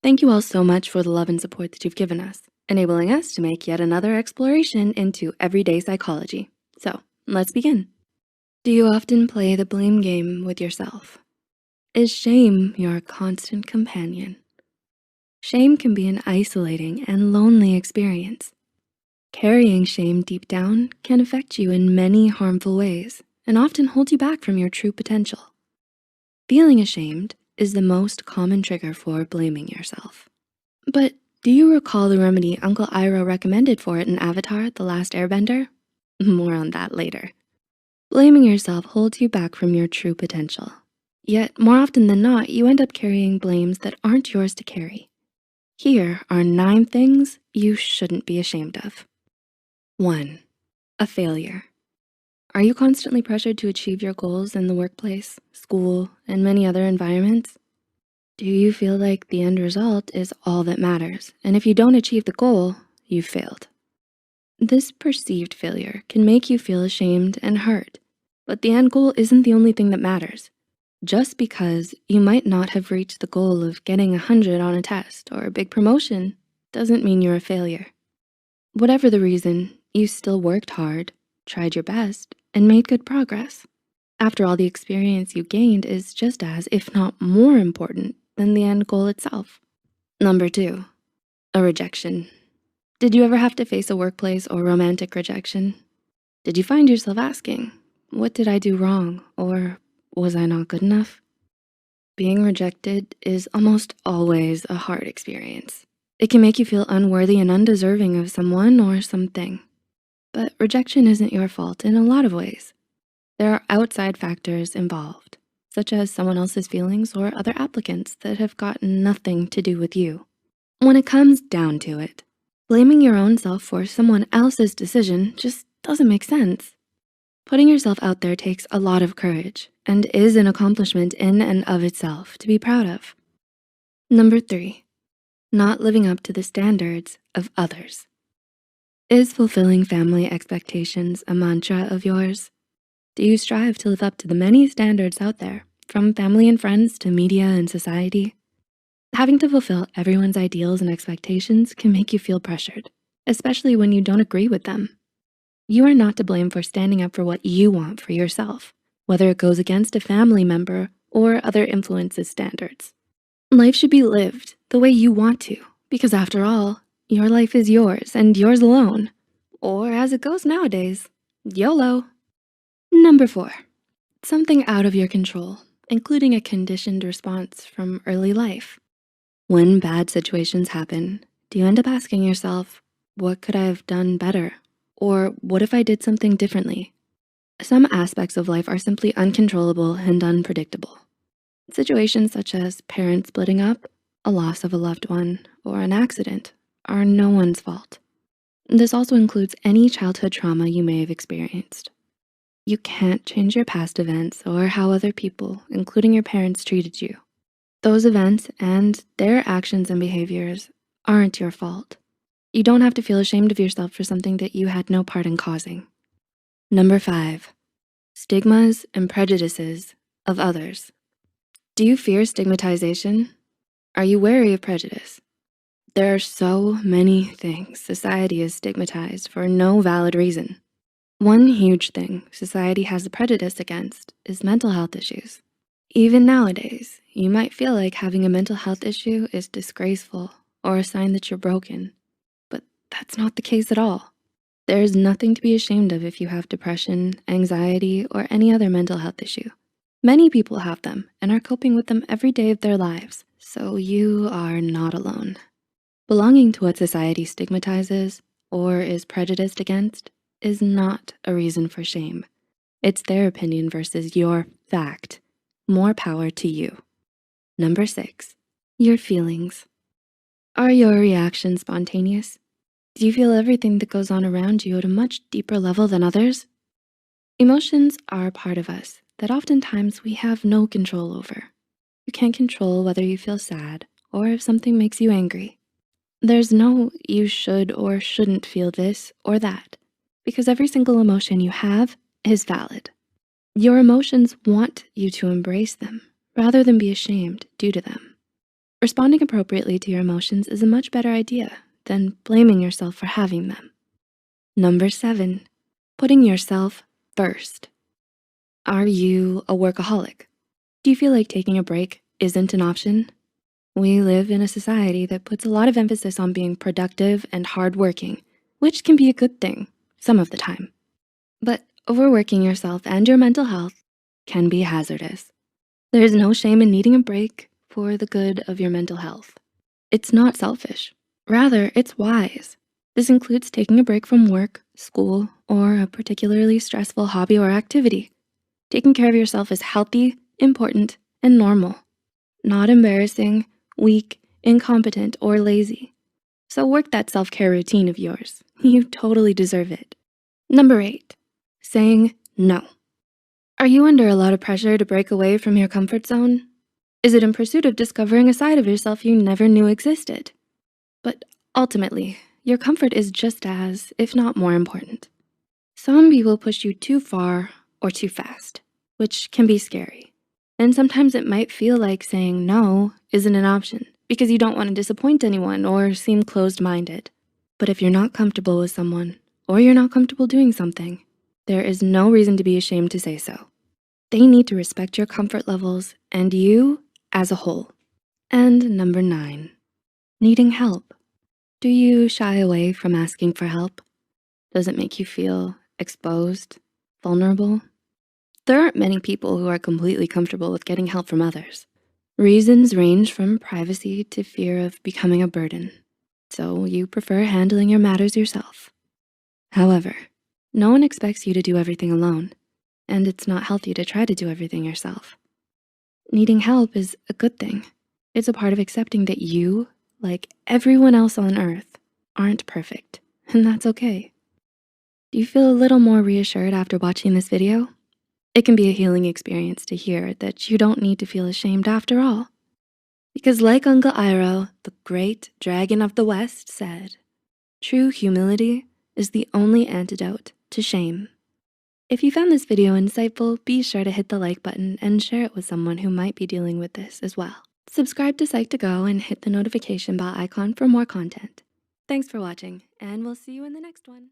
Thank you all so much for the love and support that you've given us, enabling us to make yet another exploration into everyday psychology. So let's begin. Do you often play the blame game with yourself? Is shame your constant companion? Shame can be an isolating and lonely experience. Carrying shame deep down can affect you in many harmful ways and often hold you back from your true potential. Feeling ashamed is the most common trigger for blaming yourself. But do you recall the remedy Uncle Iroh recommended for it in Avatar: The Last Airbender? More on that later. Blaming yourself holds you back from your true potential. Yet more often than not, you end up carrying blames that aren't yours to carry. Here are 9 things you shouldn't be ashamed of. 1, a failure. Are you constantly pressured to achieve your goals in the workplace, school, and many other environments? Do you feel like the end result is all that matters, and if you don't achieve the goal, you've failed? This perceived failure can make you feel ashamed and hurt, but the end goal isn't the only thing that matters. Just because you might not have reached the goal of getting 100 on a test or a big promotion doesn't mean you're a failure. Whatever the reason, you still worked hard, tried your best, and made good progress. After all, the experience you gained is just as, if not more important than the end goal itself. Number 2, a rejection. Did you ever have to face a workplace or romantic rejection? Did you find yourself asking, what did I do wrong? Or was I not good enough? Being rejected is almost always a hard experience. It can make you feel unworthy and undeserving of someone or something. But rejection isn't your fault in a lot of ways. There are outside factors involved, such as someone else's feelings or other applicants that have got nothing to do with you. When it comes down to it, blaming your own self for someone else's decision just doesn't make sense. Putting yourself out there takes a lot of courage and is an accomplishment in and of itself to be proud of. Number 3, not living up to the standards of others. Is fulfilling family expectations a mantra of yours? Do you strive to live up to the many standards out there, from family and friends to media and society? Having to fulfill everyone's ideals and expectations can make you feel pressured, especially when you don't agree with them. You are not to blame for standing up for what you want for yourself, whether it goes against a family member or other influences' standards. Life should be lived the way you want to, because after all, your life is yours and yours alone. Or as it goes nowadays, YOLO. Number 4, something out of your control, including a conditioned response from early life. When bad situations happen, do you end up asking yourself, what could I have done better? Or what if I did something differently? Some aspects of life are simply uncontrollable and unpredictable. Situations such as parents splitting up, a loss of a loved one, or an accident are no one's fault. This also includes any childhood trauma you may have experienced. You can't change your past events or how other people, including your parents, treated you. Those events and their actions and behaviors aren't your fault. You don't have to feel ashamed of yourself for something that you had no part in causing. Number 5, stigmas and prejudices of others. Do you fear stigmatization? Are you wary of prejudice? There are so many things society is stigmatized for no valid reason. One huge thing society has a prejudice against is mental health issues. Even nowadays, you might feel like having a mental health issue is disgraceful or a sign that you're broken, but that's not the case at all. There is nothing to be ashamed of if you have depression, anxiety, or any other mental health issue. Many people have them and are coping with them every day of their lives, so you are not alone. Belonging to what society stigmatizes or is prejudiced against is not a reason for shame. It's their opinion versus your fact. More power to you. Number 6, your feelings. Are your reactions spontaneous? Do you feel everything that goes on around you at a much deeper level than others? Emotions are a part of us that oftentimes we have no control over. You can't control whether you feel sad or if something makes you angry. There's no you should or shouldn't feel this or that, because every single emotion you have is valid. Your emotions want you to embrace them rather than be ashamed due to them. Responding appropriately to your emotions is a much better idea than blaming yourself for having them. Number 7, putting yourself first. Are you a workaholic? Do you feel like taking a break isn't an option? We live in a society that puts a lot of emphasis on being productive and hardworking, which can be a good thing some of the time. But overworking yourself and your mental health can be hazardous. There is no shame in needing a break for the good of your mental health. It's not selfish. Rather, it's wise. This includes taking a break from work, school, or a particularly stressful hobby or activity. Taking care of yourself is healthy, important, and normal, not embarrassing, weak, incompetent, or lazy. So work that self-care routine of yours. You totally deserve it. Number 8, saying no. Are you under a lot of pressure to break away from your comfort zone? Is it in pursuit of discovering a side of yourself you never knew existed? But ultimately, your comfort is just as, if not more important. Some people push you too far or too fast, which can be scary. And sometimes it might feel like saying no isn't an option because you don't want to disappoint anyone or seem closed-minded. But if you're not comfortable with someone or you're not comfortable doing something, there is no reason to be ashamed to say so. They need to respect your comfort levels and you as a whole. And number 9, needing help. Do you shy away from asking for help? Does it make you feel exposed, vulnerable? There aren't many people who are completely comfortable with getting help from others. Reasons range from privacy to fear of becoming a burden. So you prefer handling your matters yourself. However, no one expects you to do everything alone, and it's not healthy to try to do everything yourself. Needing help is a good thing. It's a part of accepting that you, like everyone else on earth, aren't perfect, and that's okay. Do you feel a little more reassured after watching this video? It can be a healing experience to hear that you don't need to feel ashamed after all. Because like Uncle Iroh, the great dragon of the West, said, true humility is the only antidote to shame. If you found this video insightful, be sure to hit the like button and share it with someone who might be dealing with this as well. Subscribe to Psych2Go and hit the notification bell icon for more content. Thanks for watching, and we'll see you in the next one.